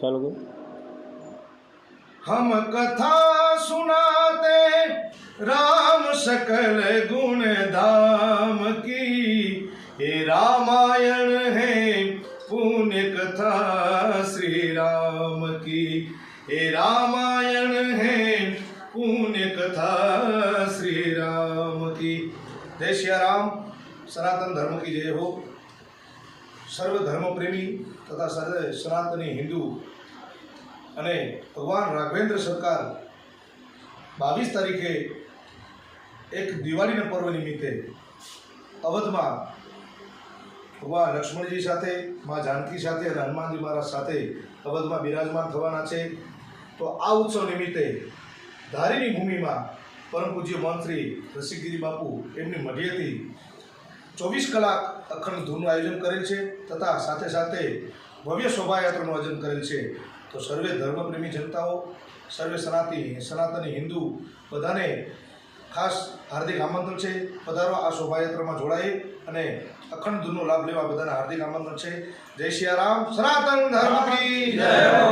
ચાલુ કરો। हम कथा सुनाते राम सकल गुण धाम की, ये रामायण है पुण्य कथा श्री राम की, ये रामायण है पुण्य कथा श्री राम की। जय श्री राम। सनातन धर्म की जय हो। सर्व धर्म प्रेमी तथा सर्व सनातनी हिंदू અને ભગવાન રાઘવેન્દ્ર સરકાર 22 તારીખે એક દિવાળીના પર્વ નિમિત્તે અવધમાં ભગવાન લક્ષ્મણજી સાથે, મા જાનકી સાથે અને હનુમાનજી મહારાજ સાથે અવધમાં બિરાજમાન થવાના છે। તો આ ઉત્સવ નિમિત્તે ધારીની ભૂમિમાં પરમ પૂજ્ય મંત્રી રસિકગીરી બાપુ એમની મઢિયેથી 24 કલાક અખંડ ધૂનનું આયોજન કરેલ છે તથા સાથે સાથે ભવ્ય શોભાયાત્રાનું આયોજન કરેલ છે। તો સર્વે ધર્મપ્રેમી જનતાઓ, સર્વે સનાતની હિન્દુ બધાને ખાસ હાર્દિક આમંત્રણ છે। પધારો, આ શોભાયાત્રામાં જોડાય અને અખંડ ધૂનનો લાભ લેવા બધાને હાર્દિક આમંત્રણ છે। જય શ્રી રામ। સનાતન ધર્મ કી જય હો।